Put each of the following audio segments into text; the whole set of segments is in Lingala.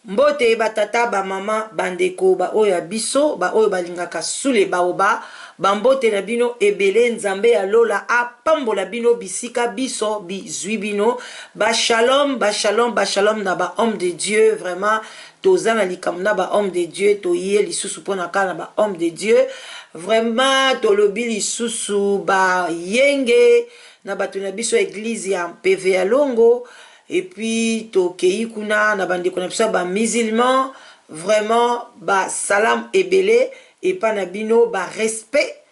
Mbote batata ba mama bandeko ba oyo biso ba oyo balingaka sule baoba bambote na bino ebele nzambe ya lola apambola bino bisika biso bizwi bino ba shalom na ba homme de Dieu vraiment tozana likambo na ba homme de Dieu toye lisusu pona kala ba homme de Dieu vraiment tolobi lisusu ba yenge na bato na biso église ya PV ya Longo. Et puis, tokei kuna na bande konapsa ba musulman, vraiment ba salam ebele et pas nabino ba respect,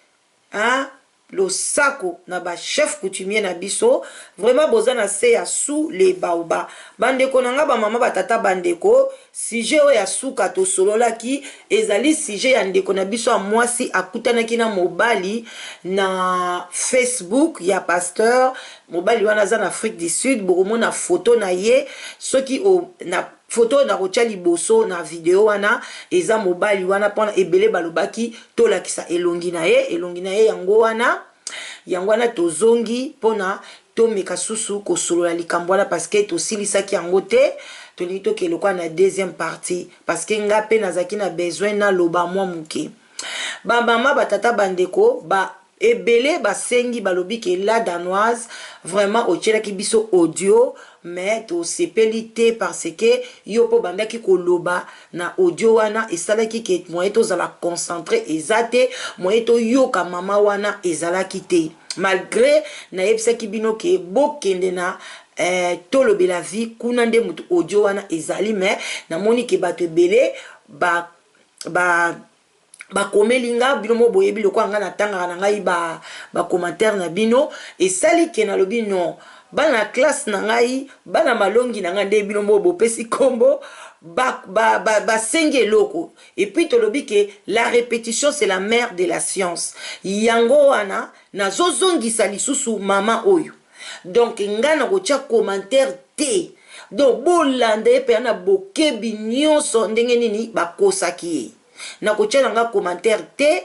hein, lo sako na ba chef coutumier na biso, vraiment bozana se ya sous les baoba. Bande konanga ba mama ba tata bandeko, sujet o ya suka to solola ki ezali sujet ya ndeko na biso a mwasi akutana ki na mobali na Facebook ya pasteur mobali wana za na Afrique du Sud bokomo na photo na ye soki o na photo na kotia liboso na video wana eza mobali wana pona ebele balobaki tolakisa elongi na ye yango wana tozongi pona tomeka susu kosolola likambo wana parce que tosilisaki yango te tolingi tokelokwa na deuxième partie parce que nga pe nazaki na besoin na loba mwa muke ba mama batata bandeko ba ebele basengi balobi ke la danoise vraiment otielaki biso audio mais to sepeli te parce que yo po bandaki koloba na audio wana esalaki ke moye tozala concentré ezate moye to yoka mama wana ezalaki te malgré na yebisaki bino ke bokende na tolobe la vie kuna nde mutu audio wana ezali mais na moni ke bato ebele ba komelinga bino mo boyebi loko anga na tanga na ngai ba commentaire na bino et sali ke na lobi non bana classe na ngai bana malongi na ngai nde bino mo bopesi kombo ba senge loko et puis to lobi ke la répétition c'est la mère de la science yango wana na zozongisa lisusu mama oyo donc ngana kotia commentaire te donc bolande pe na bokebi nyonso ndenge nini bakosaki na kotia nga commentaire te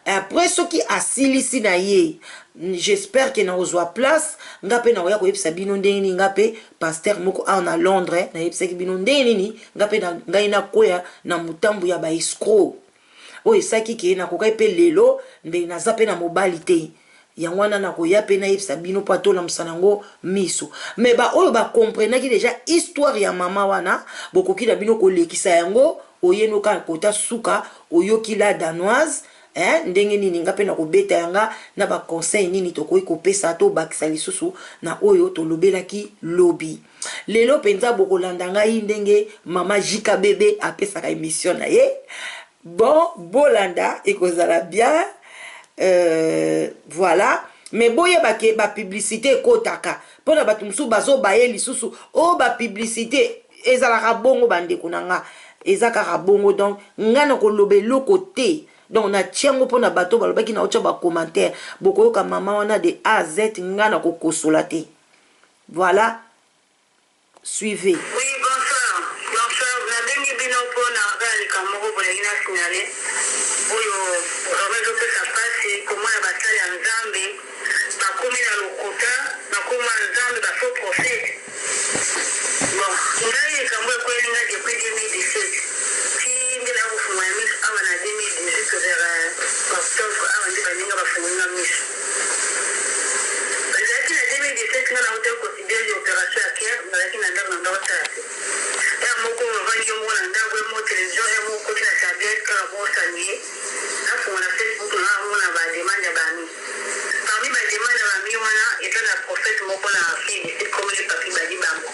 après ce qui asilisi na ye j'espère que na ozwa place nga pe na oya ko yebisa bino ndenge nini nga pe pasteur moko na Londres na yebisa bino ndenge nini nga pe na ngai na koya na mutambu ya ba escroc o esaki ke na kokai pe lelo mbe na zape na mobali te yango wana na koya pe na yebisa bino po atola musanango miso mais ba oyo ba comprenaki déjà histoire ya mama wana bokoki na bino kolekisa yango oyenoka kota suka oyoki la danoise ndenge nini nga pe na kobeta yanga na ba conseil nini tokoki kopesa to bakisa lisusu na oyo tolobelaki lobi lelo penza bokolanda ngai ndenge mama Jika bébé apesaka émission na ye bon bolanda ekozala bien voilà mais boye bake ba publicité kotaka pona batu musu bazo baye lisusu o ba publicité ezalaka bongo bandeko nanga ezaka bongo donc ngana ko lobe loko te donc na tiango pona bato balobaki na ocha ba commentaire bokoyoka mama wana de A à Z ngana ko kosola te voilà suivez. Oui, bonsoir na dengi bino pona gali kamoko bola ina signalé oyo remezo pesa pasi komona batali ya nzambe bakomi na lokuta na koma nzambe ba faux prophète bon ngai kamwe kwelinga depuis 2017 ki ndela kufungwa miso awa na 2018 vers octobre awa ndi baninga bafungwa miso bazaki na 2017 ngana hotel considéré l'opération à Kiev bazaki na ndako tatu ya moko vani yo mona ndako mo télévision ya moko na tablette kala bon sanier na fungwa na Facebook na mona ba demande ba mi parmi ba demande ba mi wana eta na prophète moko na fille c'est comme les papiers ba di bango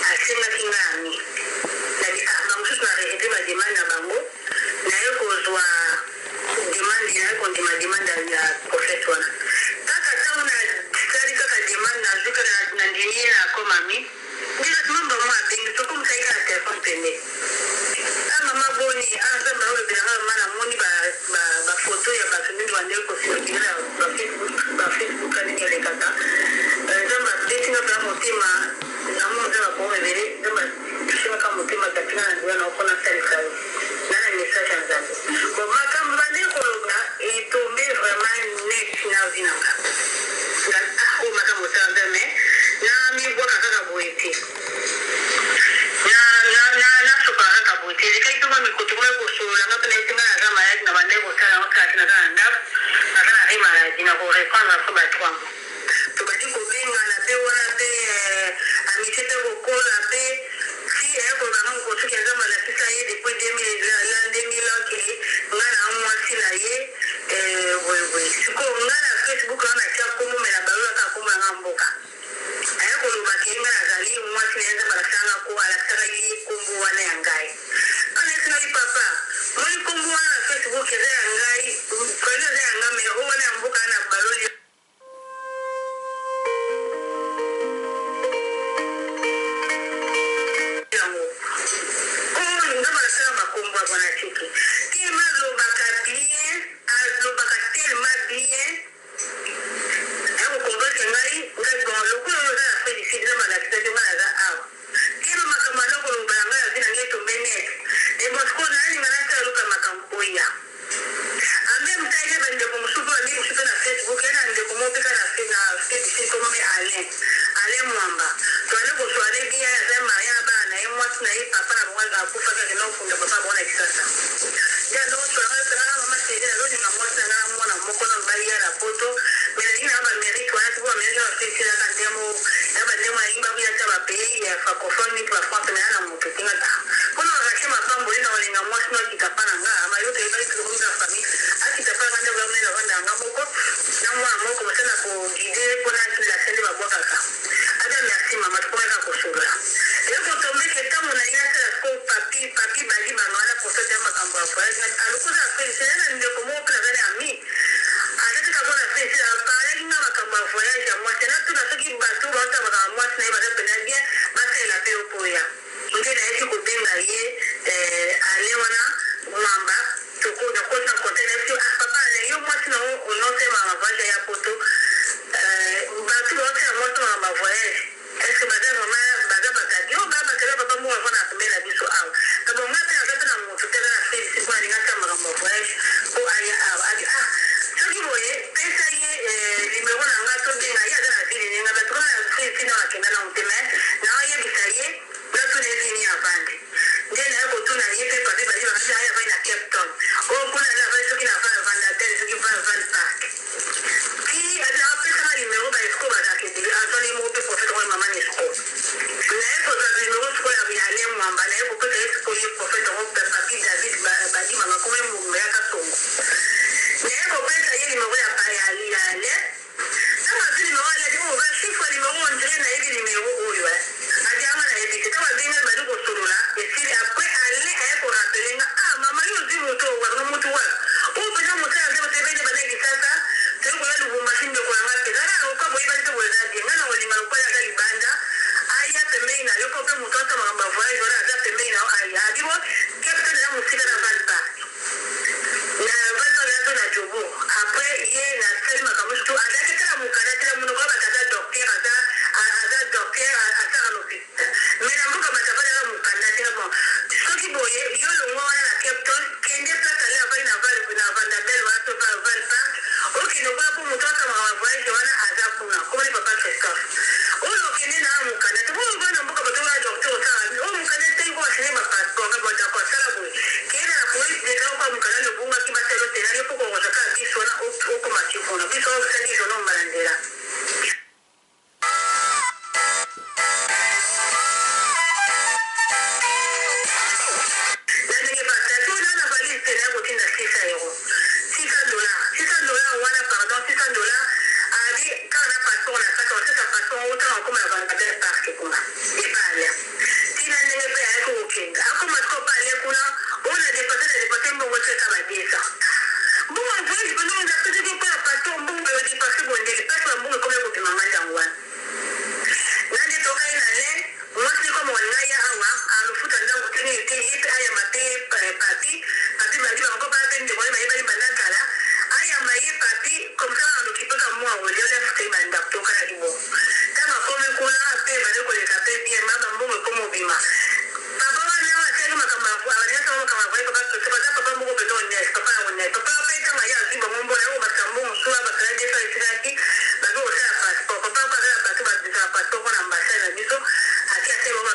asenga kingami na di bamususu na rejete ba demande na bango na yo kozwa demande ya kontima demande ya prophète wana kaka tango na sali kaka demande na zuka na ndini na komami ndila tumamba mwa bengi soko mutaika na telefone pende mama boni nzamba oyo bilanga mana moni ba photo ya bato mingi bandeko kosikila ba Facebook kanini elekaka nzamba betinga pela motema amu nzamba komebele nzamba shimaka motema katina na ndiwa na okona salisa nana message ya nzambe bon makambo bandeko loga etombe vraiment net na vinanga o makambo tanda me na mibwaka kaka boye te na la ngapa na itinga na kama yaji na bandego sana wakati na kana ndafu na kana rima la jina kwa repanza kwa batwa tubadi kubinga na pe wana pe amitete kukola pe si eko na mungu tukia zama la sisa ye depuis 2000 ki ngana amwa sila ye wewe siko ngana Facebook wana cha kumu mena barua ka kumu na ngamboka ayako lubaki ngana zali mwa sila barasanga ko alasaka yi kumbu wana yangai kana sina papa mwali kumbu wana Facebook ya yangai kwa ile ya ngame wana mbuka na barua Biso kusalisho no malandela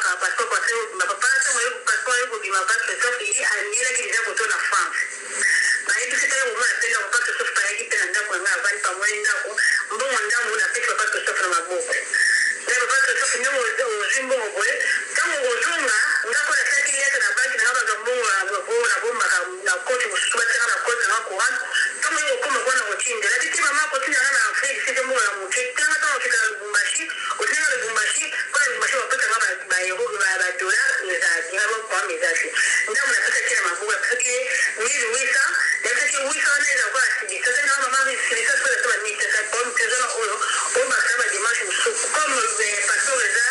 ka passeport parce que ma papa ça moi passeport ko bima parce que sauf il anira ki déjà ko na France ba hivi sasa au moins tena parce que sauf pa yaki tena ndako nga bali pa moi ndako mbongo ndamu na pesa parce que sauf na maboko ndio parce que sauf nyo ozimbo ngwe kama ozunga ngako na saki yake na banki na ngaba mbongo na bomba na koti msuba tena na koti na ko wan kama hiyo kama kwa na uchinde na titi mama ko tena na Afrika sisi mbongo na mkeka kama kama kita Lubumbashi utena Lubumbashi kwa Lubumbashi wapata ngaba ba euro ba dola za ngaba kwa mizazi ndio mnapata kila mabuga kake mili wisa na kake wisa na kwa sisi sasa na mama sisi sasa kwa ni sasa kwa mchezo huyo bomba kama dimashi usiku kama pastor za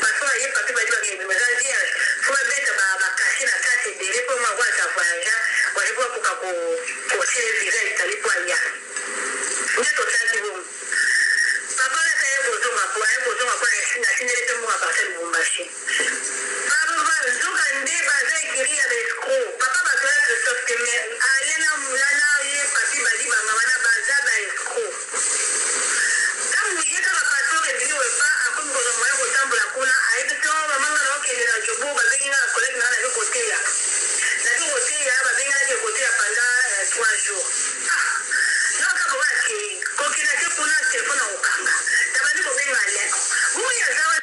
pastor yeye patiba ndio mmezazi kwa beta ba kashina kati dilipo mwa tafanya walikuwa kwa chile visa italipo ya ndio tokati huko papa na kaya kuzoma kwa na shinda ile mwa pasa Lubumbashi papa bazuka ndiba za kiria besko papa batwa soft me alena mulana ye patiba diba mwana bazaba esko kama yeka pastor ndio pa akumko na mwa kutambula kuna aidito mama na okele na jobu bazinga na college na na kotea na kotea bazinga na kotea panda 3 jours non kama waki kokina ke kuna telefona ukanga tabani ko benga le huya zawa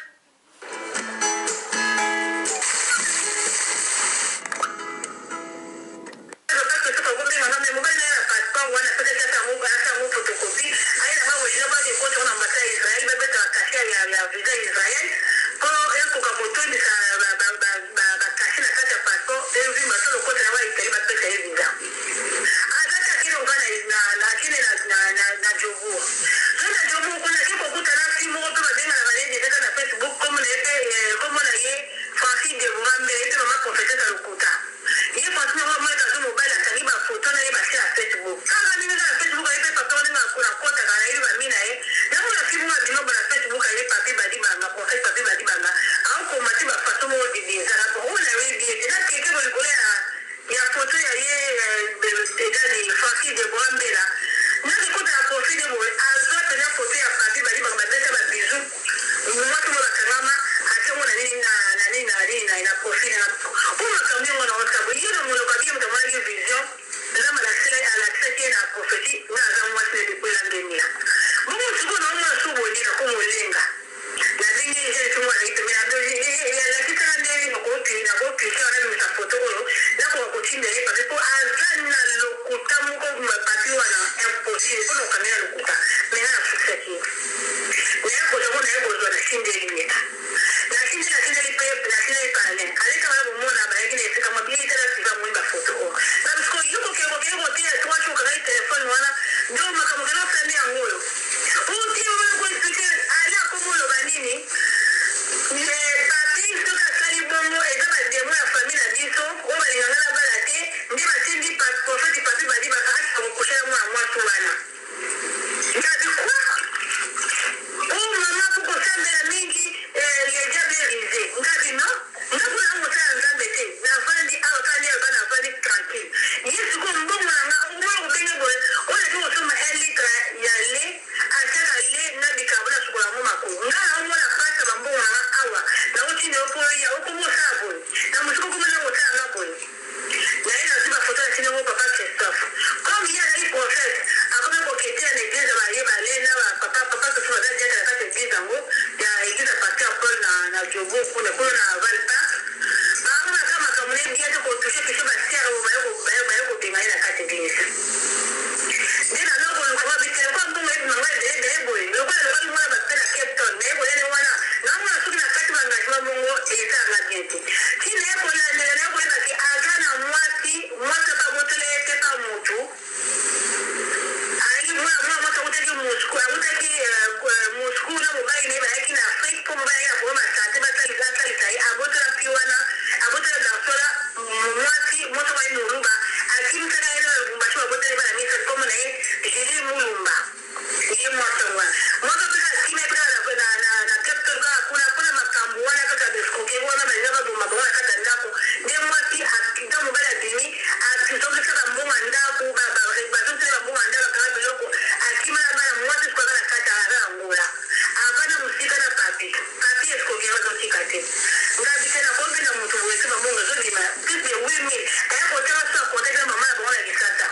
plus de 8000 aya kotala so akontaka mama na bango na lisasa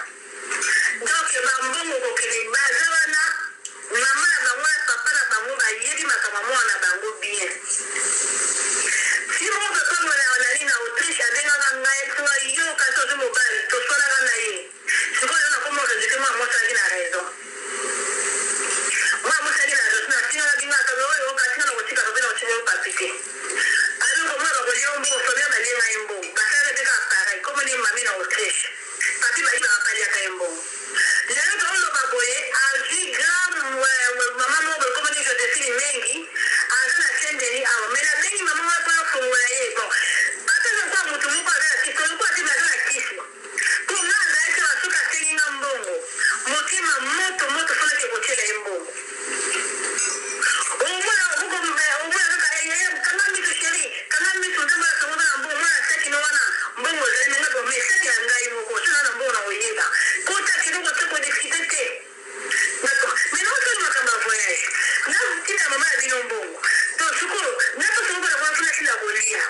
donc bambongo kokele baza wana mama na bango na papa na bango bayebi makambo mwana na bango bien si mon papa nali na Autriche abengaka ngai tunga yo kasi ozi mobali tosolaka na ye sikoyo nakoma rezeke mwa mosalaki na raison mwa mosalaki na raison nasinaka bingaka oyo okasinga na kotika tope na kotika yo papi te alors mwa bakolia mbongo sobia balenga ye mbongo basala teka pareil comme ni mami na Autriche papi bayibaka paliaka ye mbongo lelo tooloba boye azwi grand mama moko comme ni Josephine Mengi aza na sendeli awa mais na bengi mama moko mpona fongola ye bon patana kwa mutu moko aza na kisi toloko ati aza na kisi po nga azalaki basuka asenginga mbongo motima moto fonaki ekotiela ye mbongo kanga miso sheri kanga miso nzambo ya songo na mbongo mwana sakino wana mbongo ozali nanga bo mesaki ya ngai moko sona na mbongo na koyeba kota kiloko te kodefite te d'accord mais non soni makambo ya voyage natina mama ya bino mbongo to sikoyo natosongo na kuna funaki na kolia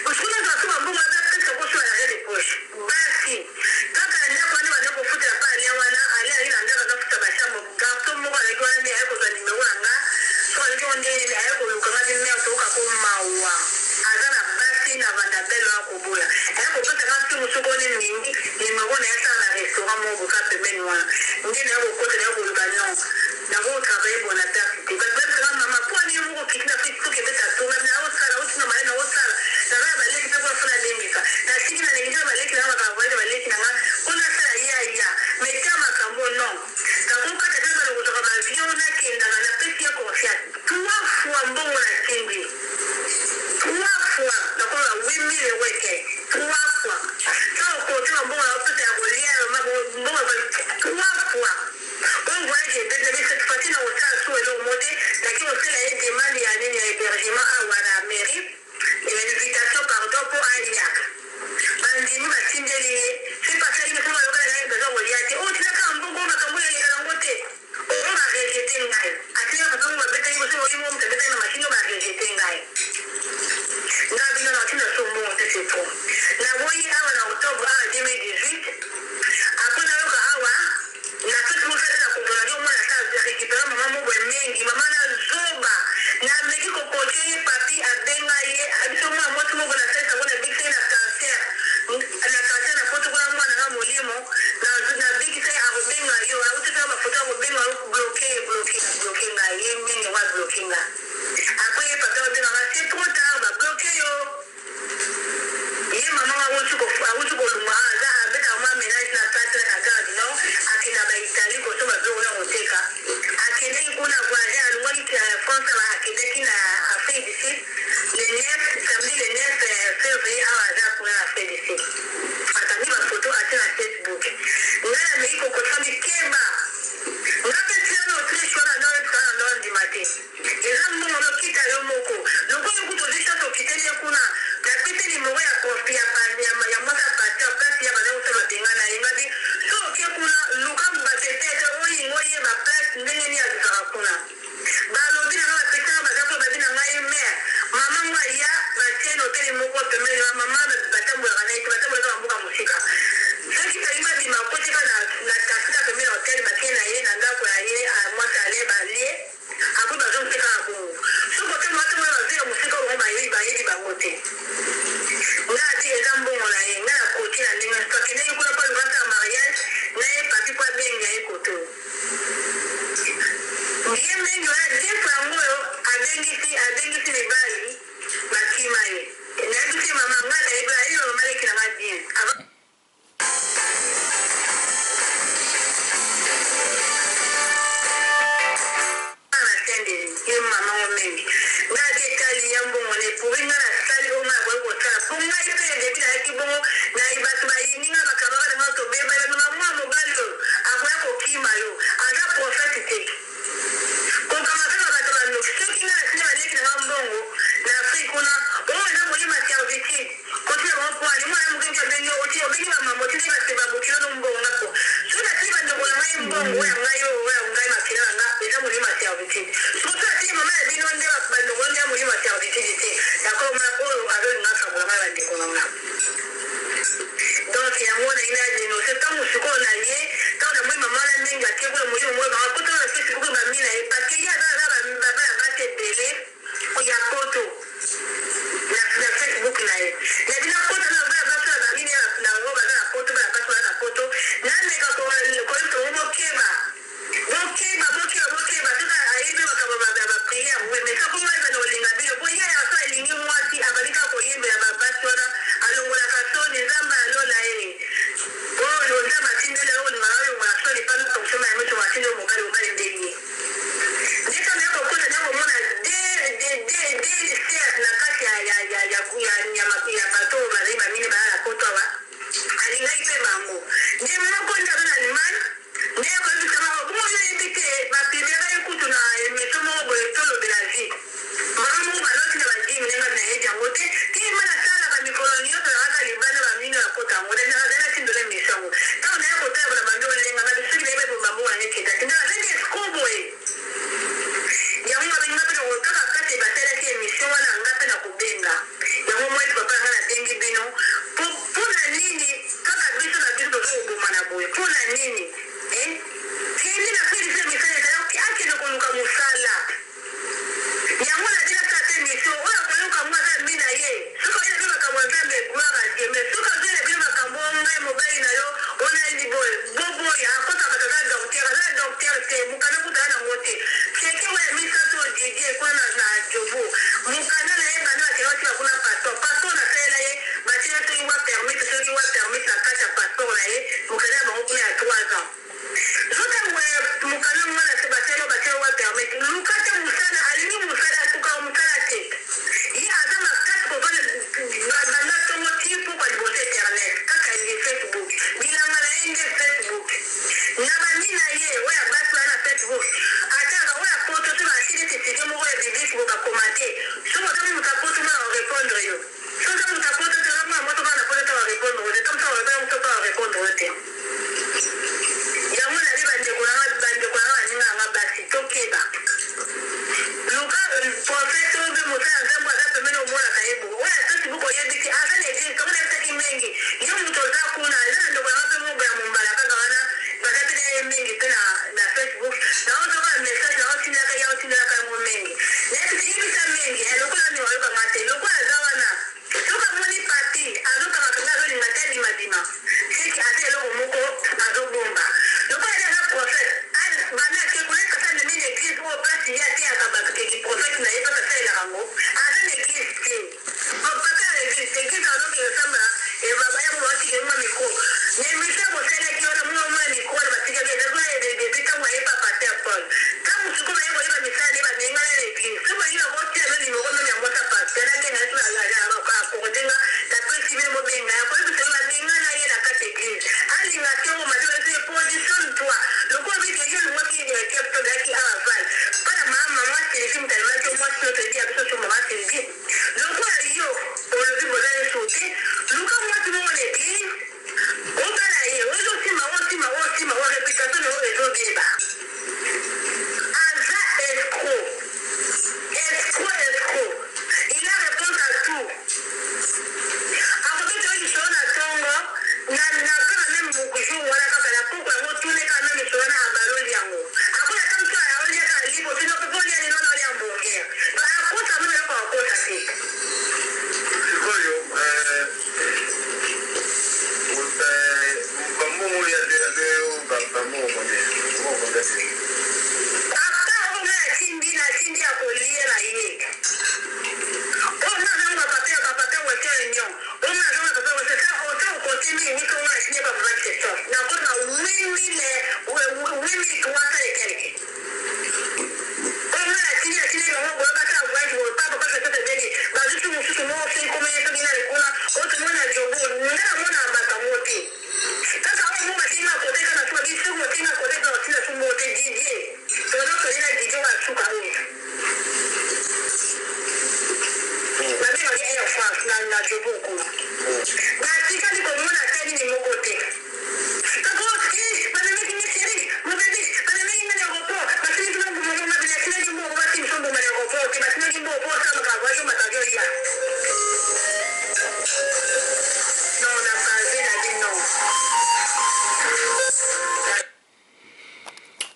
osikoyo nazasuka mbongo azapesa kosola na de poche basi kaka ndako ane bana kofutela pa alia wana alia ali na ndako azafuta bashambo garso moko aleki wana nde aye kozwa nimero na nga so aleki wana nde aye kolukanga mpe me atoka komawa aza na basi na vandabelo akoboya aye kopesaka mpe mosuku wane mingi nimero na ye asala na restaurant moko ka pembeni wana nde na ye kokota na ye koluka non nango travaille bon na perte te basepesaka mama po ani moko kiti na fiti soki ebeta tonga na osala otina male na osala naza na baleki mpe kuna fona lembisa nasiki na lengisa baleki nanga makambo voyage baleki nanga mpona asala ya meta makambo non nakokata te bana kozwaka bavio nakendaka napesi ye confiance 3 fois mbongo na kendi 3 fois nakola 8000 euro eke 3 fois sa okotema mbongo na opesa ya kolia mbongo 3 fois on voyage ebezeli cette fois-ci na kosala so elo mote naki kosala ye demande ya nini ya hébergement awa na mairie invitation pardon po aliaka bandimi batindeli ye soki basali biso balokala na ye bezo kolia te o tinaka mbongo makambo eleka yango te oyo barejete ngai atinaka mpe babetaki boso olimo mtabetaki na mashine barejete ngai nga bino natina so mbongo te c'est tout naboyi awa na octobre awa 2018 apres nayoka awa na feti mosala na kotola yo mwana sa récupérer mama mobwe mingi mama na zoba na meki kokote ye papi abenga ye abiso mwana mwasi moko na sasa kuna bikisa na cancer na poto kuna mwana na molimo na bikisa akobenga yo auteka mafoto akobenga bloqué nga ye mingi wa bloqué nga après ye papi akobenga nga c'est trop tard ba bloqué yo ye mama awuti kolunga aza abeta mwa ménage na patre na garde non akenda baitali kosomba biloko na koteka akendeki kuna voyage alungaki france akendeki na afrique du sud samedi le 9 février awa aza kuna na afrique du sud akangi bafoto ate na facebook ngai ameki kokosami keba nga mpe tina na autriche wana noekana ndondima te eza mbongo lokita yo moko lokoyo kutozisa tokiteli ye kuna napete nimero ya mwaka pasteur place ya baza kosala babenga na ye ngabi so oke kuna luka batetete oyingo ye baplace ndenge nini azosaka kuna balobi nanga bapesanga baza ko babi na ngai mare mama nga ya batiene hoteli moko pembeni ya mama batambolaka na ye te batambolaka na mboka mosika soki kalinga bima kotika na taxita pembeni ya hoteli batie na ye na ndako ya ye mwasi ale balie apres bazomseka na bongo soki ote mwasi bazwi ya mosika oyo bayebi bango te nga ati eza mbongo na ye nga na koti na ndenge akendeki kuna mpa lukasa ya mariage na ye papi po abengi ye koto ye mengi wana depo yango oyo abengisi mibali bakima ye nayebisi mama nga nayebi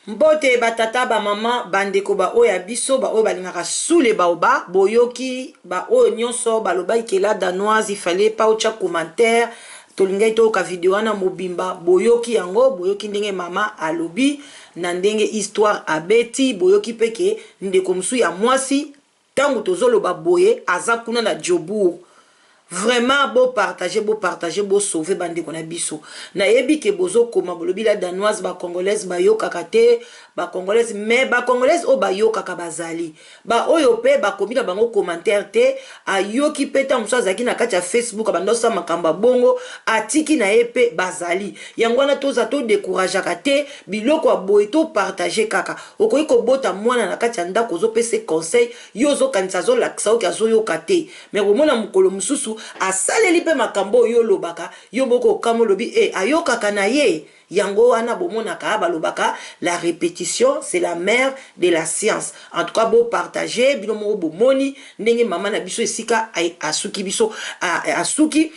Mbote batata ba mama bandeko ba oya biso ba oyo balingaka sule baoba boyoki ba oyo nyonso baloba ikela danoise il fallait pas ocha commentaire tolingai toyoka video wana mobimba boyoki yango boyoki ndenge mama alobi na ndenge histoire abeti boyoki peke ndeko musu ya mwasi tangu tozoloba boye aza kuna na Diobourg. Vraiment beau partager beau sauver bande kona biso na yebi ke bozo koma bolobi la danoise ba congolaise ba yoka kate ba congolaise mais ba congolaise o ba yoka ka bazali ba oyo pe ba komi na bango commentaire te ayoki peta muso azaki na kati ya Facebook abando sa makamba bongo atiki na yepe bazali yango na toza to décourager kate biloko boye to partager kaka okoyi ko bota mwana na kati ya ndako zo pese conseil yozo kanisa zo laksa o kazo yoka te mais komona mukolo mususu asaleli pe makambo yo lobaka yo boko kamolobi ayokaka na ye yango wana bomonaka balobaka la répétition c'est la mère de la science. En tout cas beau partager bino mo bomoni ndenge mama na biso esika asuki biso asuki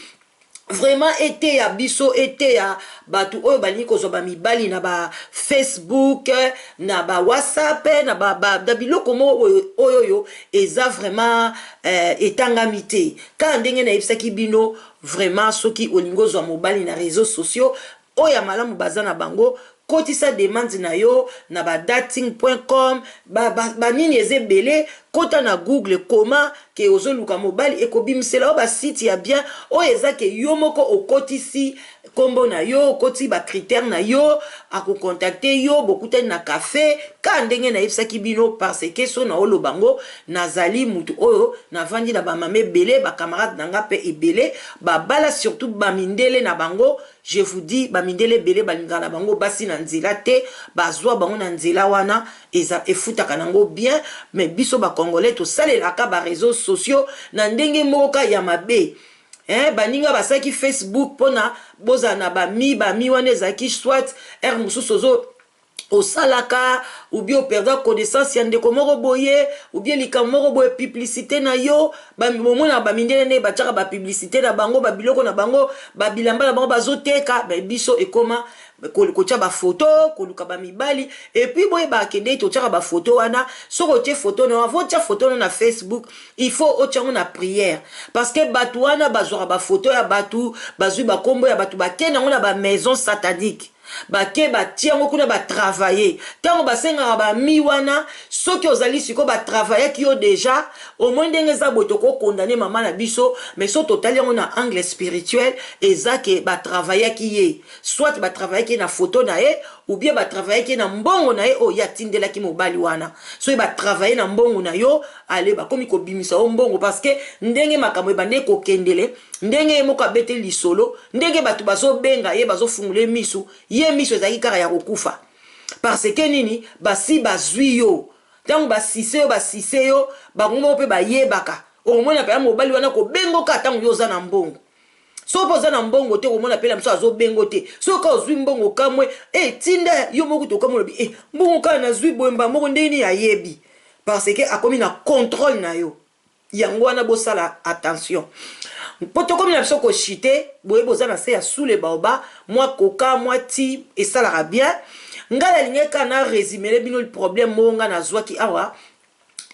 vraiment été ya biso été ya batu oyo bali ko zoba mibali na ba Facebook na ba WhatsApp na ba biloko mo oyo eza vraiment etangamité ka ndenge na yebisaki bino vraiment soki olingo zo mobali na réseaux sociaux oya malamu bazana bango kotisa demande na yo na ba dating.com ba nini ezebele kota na Google koma ke ozoluka mobali ekobimsela ba site ya bien o ezake yo moko okotisi kombo na yo okoti ba critère na yo ako contacter yo bokuta na café ka ndenge na yebisaki bino parce que so na olo bango nazali mutu oyo na vandi na ba mame belé ba camarade nanga pe ebele ba bala surtout ba mindele na bango. Je vous dis ba mindele belé balingala bango basi na nzela te bazwa bango na nzela wana eza efuta kanango bien mais biso ba congolais to salelaka ba réseaux sociaux na ndenge moka ya mabe baninga basaki Facebook pona boza na ba mi wana ezaki soit mususu zo osalaka ou bien perdre connaissance ya ndeko moko boye ou bien likambo moko boye publicité na yo bomona bamindele ne batiaka ba publicité na bango babiloko na bango babilamba na bango bazoteka biso ekoma kotia ba photo koluka ba mibali et puis boye bakende totiaka ba photo wana soko tie photo na votia photo na Facebook il faut otiango na prière parce que batu wana bazwaka ba photo ya batu bazwi ba kombo ya batu bakena ngona ba maison satanique bake batiango kuna ba travailler tango basenga ba mi wana soki ozali siko ba travailler ki yo déjà au moins ndenge za boto ko condamner mama na biso mais so total yango na angle spirituel ezake ba travailler ki ye soit ba travailler ki na photo na ye ou bien ba travailler ki na mbongo na ye o ya tindela ki mobali wana so ba travailler na mbongo na yo ale ba komi ko bimisa o mbongo parce que ndenge makambo ba ne ko kendele ndenge moko abete lisolo ndenge batu bazo benga ye bazo fungule misu ye misu ezaki kaka ya kokufa parce que nini basi bazwi yo tango basise yo bango pe bayebaka omona pe mobali wana ko bengo ka tango yo za na mbongo so poza na mbongo te omona pe la mso azo bengo te so ka ozwi mbongo kamwe tinda yo moko to kamwe lobi mbongo ka na zwi boemba moko ndeni ya yebi parce que akomi na contrôle na yo yango wana bosala attention poto komi na biso ko chite boye boza na se ya sule baoba moi koka moi ti esalaka bien ngala lingeka na résumer bino le problème monga na zwaki awa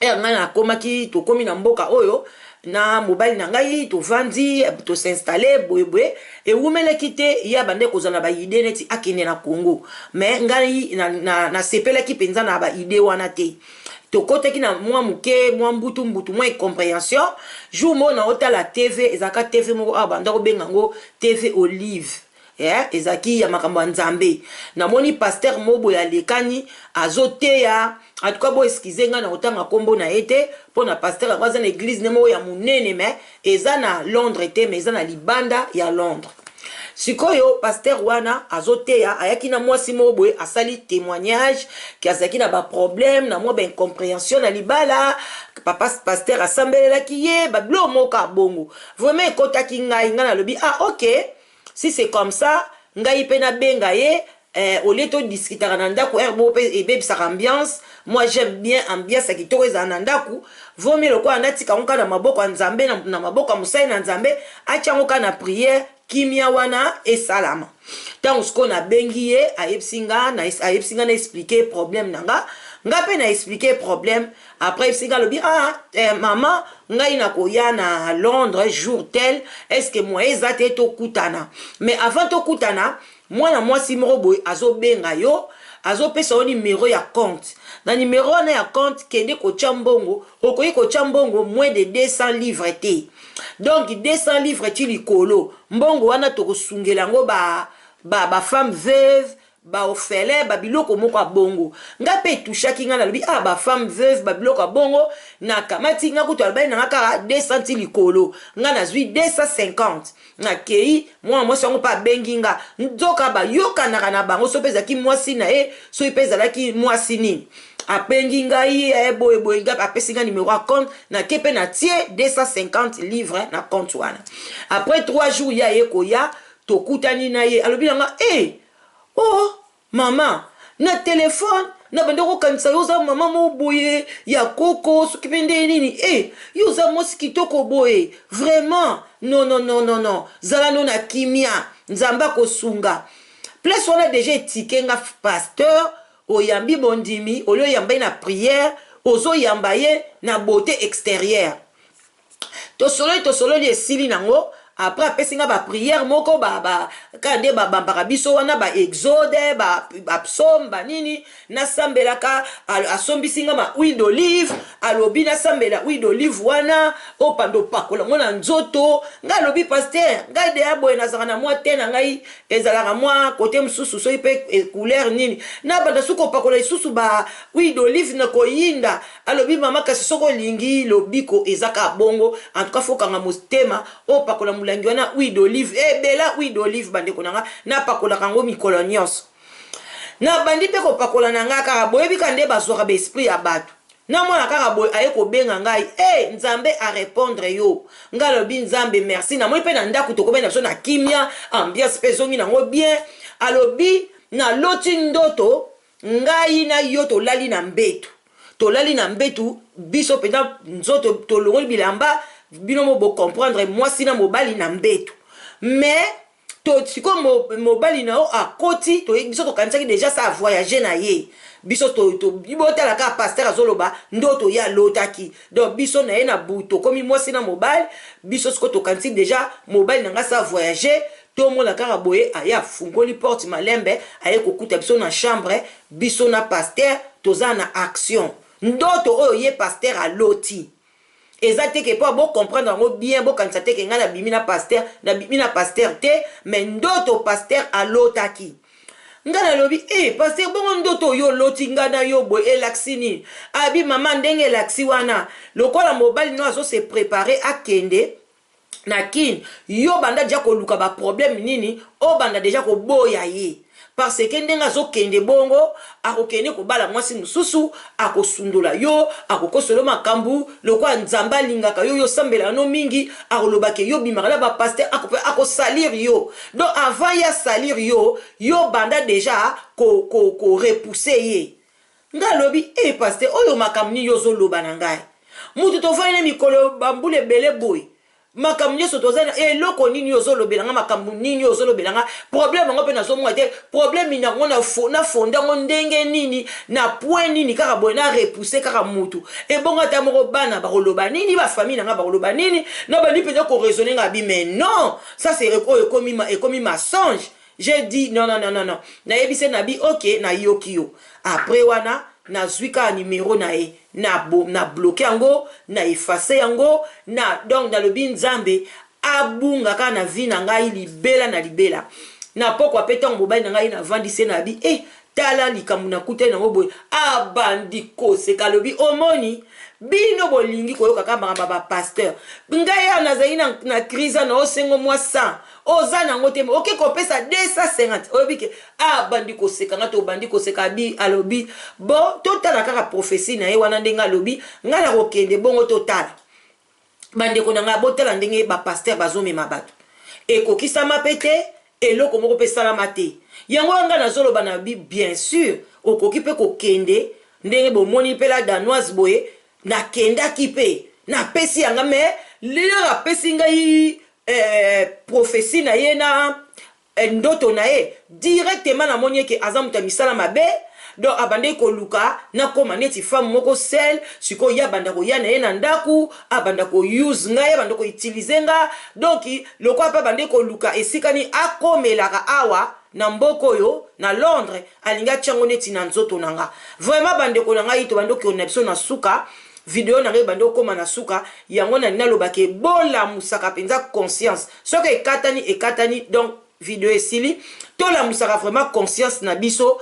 nga na komaki to komi na mboka oyo na mobile na ngai to vandi to s'installer boye et umeleki te ya bande kozana ba idée neti akine na Congo mais ngai na sepelaki penza na ba idée wana te to kote ki na mwa muke mwa mbutu mwa compréhension jour mo na ota la TV ezaka TV moko abanda ko bengango TV Olive ezaki ya makambo nzambe na moni pasteur mobo ya lekani azoteya en tout cas bo excusez nga na otanga kombo na ete pona pasteur aza na église nemo ya munene mais eza na Londres te mais eza na libanda ya Londres sikoyo pasteur wana azoteya ayaki na mwasi mobo asali témoignage ki azaki na ba problème na mwa ba incompréhension na libala papa pasteur assembelela ki ye ba blo moka bongo vraiment ekotaki ngai nga na lobi OK si c'est comme ça ngai pe na benga ye au lieu de discuter en andaku et bébé sa ambiance moi j'aime bien ambiance qui tourne en andaku vaut mieux le quoi anatika onka na maboko nzambe na maboko musai na nzambe acha onka na prière kimia wana esalama. Tant ce qu'on a bengi ye ayepsinga na expliquer problème nanga nga pe na expliquer problème après expliquer lobi maman ngai na koya na Londres jour tel est-ce que moi ezate to kutana mais avant to kutana moi na moi si moko boy azo benga yo azo pesa o numéro ya compte na numéro na ya compte kende ko chambongo okoyi ko chambongo moins de 200 livres te donc 200 livres ti likolo mbongo wana to kosungela ngo ba femme veuve ba ofele ba biloko moko bongo nga pe touchaki nga na lobi ba femme veuve ba biloko bongo na kamati nga kutu albai na kaka 200 ti likolo nga na zui 250 na kei moi sango pa bengi nga nzoka ba yokanaka na bango so peza ki mwasi na e so ipeza la ki mwasi nini apengi ngai boy nga apesi nga numéro à compte na kepe na tie 250 livres na compte wana après 3 jours ya ekoya tokutani na ye alobi nga oh maman na téléphone na bandoko kanisa yoza mama mo boye ya koko sukipende nini yoza moskitoko boye vraiment non zala no na kimia nzamba kosunga place wana déjà etike nga pasteur oyambi bondimi olio yamba na prière ozo yamba ye na beauté extérieure tosolo li esili nango. Après apesi nga ba prière moko kande bambaka biso wana ba exode ba psaume ba nini nasambelaka asombisi nga ma huile d'olive alobi nasambela huile d'olive wana opando pakola ngona nzoto nga alobi pasteur nga de aboye nazaka na mwa te na ngai ezalaka mwa côté mususu so ipe couleur nini na banda suko pakola isusu ba huile d'olive na koyinda alobi mama kasi soko lingi lobiko ezaka bongo en tout cas faut kanga mostema opakola mulangi wana huile d'olive bela huile d'olive bande konanga na pakola kango mikolo nyonso na bandi pe ko pakola nanga kaka boyebi kande bazwaka ba esprit ya bato na mwana kaka boye aye ko benga ngai nzambe a répondre yo ngalobi nzambe merci na moi pe na ndako to kobena biso na kimia ambiance pe zongi nango bien alobi na loti ndoto ngai na yo to lali na mbetu biso penda nzoto to longoli bilamba bino mo bo comprendre moi sina mobali na mbetu mais to siko mobali na o akoti to biso to kanisaki déjà ça voyager na ye biso to bibotala ka pasteur azoloba ndoto ya lotaki donc biso na ye na buto komi moi sina mobali biso siko to kanisaki déjà mobali na nga ça voyager to mona kaka boye aya fungoli porte malembe aye kokuta biso na chambre biso na pasteur toza na action ndoto oyo ye pasteur aloti ezate ke po bo comprendre ngo bien bo kanisa te ke nga na bimi na pasteur te mais ndoto pasteur alotaki nga na lobi pasteur bongo ndoto yo loti nga na yo boye elaksini abi mama ndenge elaksi wana lokola mobali no azo se préparer akende na kin yo banda déjà ko luka ba problème nini o banda déjà ko boya ye parce que ndenga zo kende bongo akokende ko bala mwasi mususu akosundula yo akokosolo makambu lokwa nzamba lingaka yo sambela no mingi akolobake yo bimaka ba pasteur akosalir yo donc avant ya salir yo banda déjà ko repousser ye nga lobi pasteur oyo makamni yo zo loba na ngai mutu to fane mikolo bambule bele boy makambu nyonso tozana eloko nini ozolobelanga makambu nini ozolobelanga problème ngo pe na somwa te problème na ngo na fonda ngo ndenge nini na point nini kaka boye na repousser kaka mutu bonga ta moko bana ba koloba nini ba famille nga ba koloba nini na ba lipe ko raisonner ngabi mais non ça c'est ekomi mensonge. J'ai dit non na yebise na bi OK na yokio après wana na zwika numéro na e na bloqué yango na effacer yango na donc dans le bin nzambe abunga ka na vie na ngai libela na poko apeta mobali na ngai na vandise na bi tala likamu na kute na boye abandi kose kalobi omoni bino bolingi koyoka kamba ba pasteur ngai ya nazali na crise na osengo mwa 100 oza nango te oke kopesa 250 oyobike bandi koseka nga to bandi koseka bi alobi bon totala kaka prophétie na ye wana ndenga alobi nga na kokende bongo totala bande ko nanga botala ndenge ba pasteur bazomema bato ekokisama pete eloko moko pe salama te yango nga na zoloba na bi bien sûr okoki pe kokende ndenge bomoni pe la danoise boye na kenda ki pe na pesi yanga me lelo apesi ngai prophétie na ye na ndoto na ye directement na moni ke aza mutu misala mabe donc abande koluka na koma neti femme moko sel siko ya banda ko ya na ye na ndaku abanda ko use nga ye banda ko utiliser nga donc lokwa pa bande koluka esikani akomelaka awa na mboko yo na Londres alinga tiango neti na nzoto nanga vraiment bande ko nanga ito bando ko na biso na suka video na bando koma na suka yango na nalobake bola musaka penza conscience soki ekatani donc video esili to la musaka vraiment conscience na biso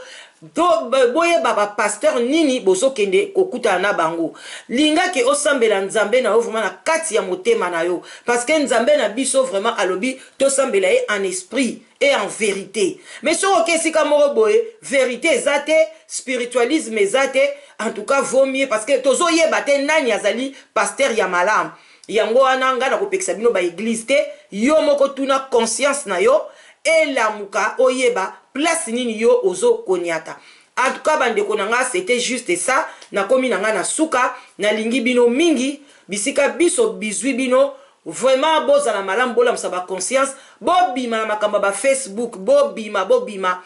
to boye baba pasteur nini boso kende kokuta na bango linga ke osambela nzambe na yo vraiment na kati ya motema na yo parce que nzambe na biso vraiment alobi to sambela ye en esprit et en vérité mais so ok sika moko boye vérité ezate spiritualisme ezate en tout cas vaut mieux parce que tozo yeba te nani azali pasteur ya malamu yango wana nga na kopekisa bino ba église te yo moko tuna conscience na yo elamuka oyeba place nini yo ozo koniata. En tout cas bandeko nanga c'était juste ça na komi nanga na suka na lingi bino mingi bisika biso bizwi bino vraiment boza na malamu bola msaba conscience bobima na makamba ba Facebook bobima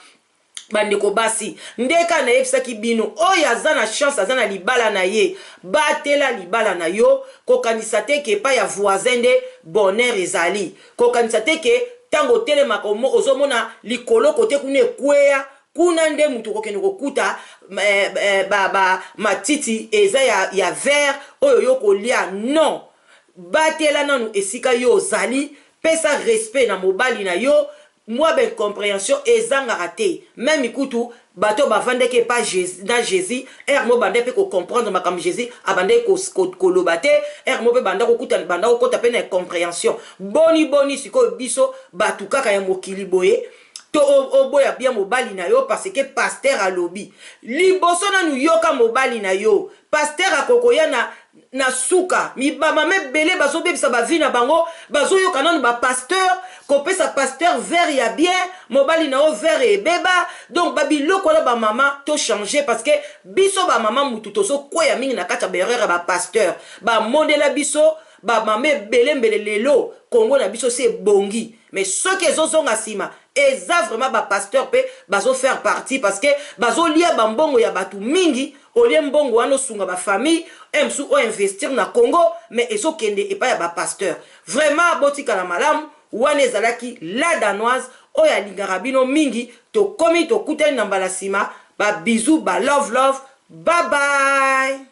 bandeko basi ndeka na yebisaki bino oyo aza na chance aza na libala na ye batela libala na yo kokanisa te ke pa ya voisin de bonheur ezali kokanisa te ke tango telemaka ozomona likolo kote kuna ekweya kuna nde mutu kokende kokuta matiti eza ya vert oyo yo kolia non batela nanu esika yo ozali pesa respect na mobali na yo moi ben compréhension ezangaka te même ikutu bato bavandeke pa na Jésus mo bande pe ko comprendre makam Jésus abande ko lobate mo pe banda ko kuta banda ko kota pe na compréhension boni siko biso batu kaka ya mokili boye to oboya bien mobali na yo parce que pasteur alobi liboso na nu yoka mobali na yo pasteur akokoya na suka mibama mebele bazo bebisa ba vie na bango bazo yoka nanu ba pasteur kopesa pasteur vers ya bien mobali na o vers e beba donc babiloko na ba mama to changer parce que biso ba mama mutu to so koya mingi na kata berere ba pasteur ba mondela biso ba mama mbele lelo Congo na biso c'est bongi mais ceux qui ezozonga sima eza vraiment ba pasteur pe bazo faire partie parce que bazo lia ba mbongo ya batu mingi olie mbongo wana sunga ba famille emsu o investir na Congo mais ezokende epa ya ba pasteur vraiment botika na malamu wana ezalaki la danoise oyo alingaka bino mingi tokomi tokutani na mbala sima ba bisou ba love bye bye.